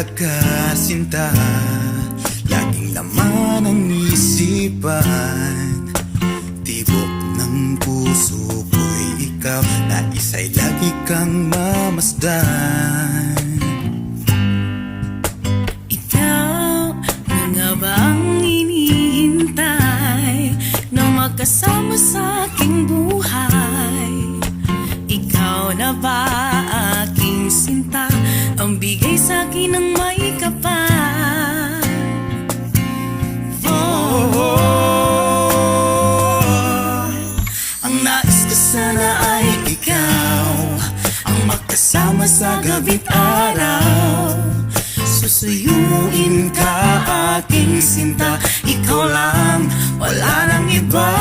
talaga, sinta. Laging laman ang isipan, tibok ng puso ko'y ikaw, na isa'y lagi kang mamasdan. Ikaw na nga ba ang hinihintay na makasama sa aking buhay? Ikaw na ba aking sinta, ang bigay sa akin ng may kapal? Ang nais ko sana ay ikaw, ang makasama sa gabi't araw. Susuyuin ka, aking sinta, ikaw lang, wala nang iba.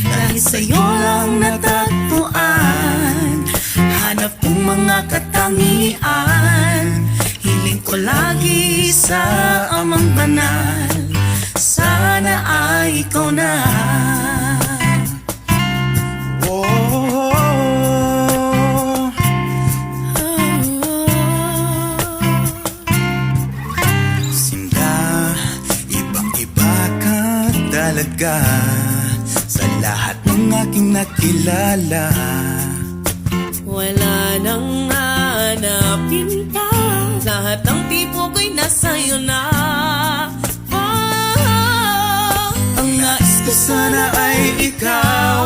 Dahil sa'yo lang natagpuan, hanap kong mga katangian. Hiling ko lagi sa amang banal, sana ay ikaw na. Talaga sa lahat ng aking nakilala, wala nang hanapin pa, lahat ng tipo ko'y nasa'yo na. Ang nais ko sana ay ikaw,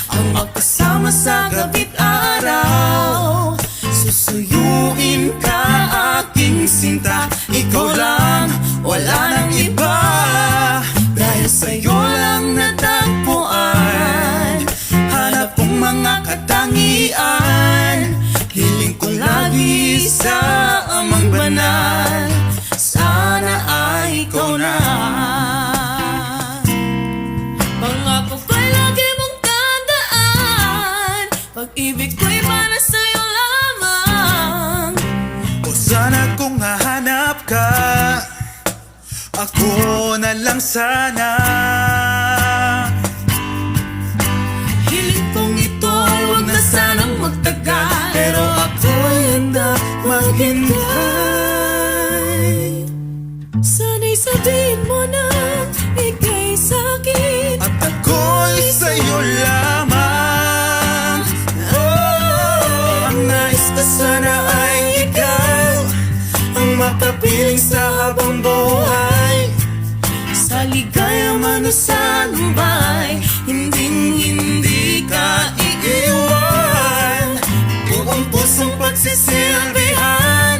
ang makasama sa gabi't araw. Susuyuin ka, aking sinta, ikaw lang, wala nang iba. Dahil sa'yo lang natagpuan, hanap kong mga katangian. Hiling ko lagi sa amang banal, sana ay ikaw na. Pangako ko'y lagi mong tandaan, pag-ibig ko'y para sa'yo lamang. O sana kung hahanap ka, ako na lang sana. Hiling kong ito ay huwag na sanang magtagal, Pero ako'y handa maghintay. sana'y sabihin mo na ika'y sa'kin, At ako'y sa'yo lamang. Oh, ang nais ko sana ay ikaw, ang makapiling sa habang buhay. sa ligaya man o sa lumbay, Hindi ka iiwan, buong pusong pagsisilbihan,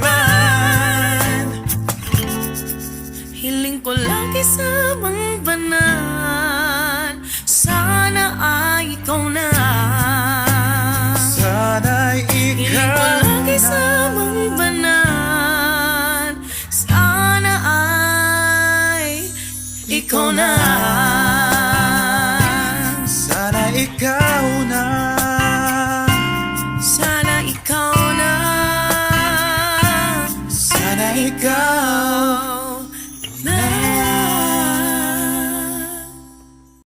magpakailanman. hiling ko lagi sa mga banal, sana ay ikaw na. Sana'y Hiling ko ikaw lagi sa na. mga banal, sana ay ikaw na. Sana ikaw na.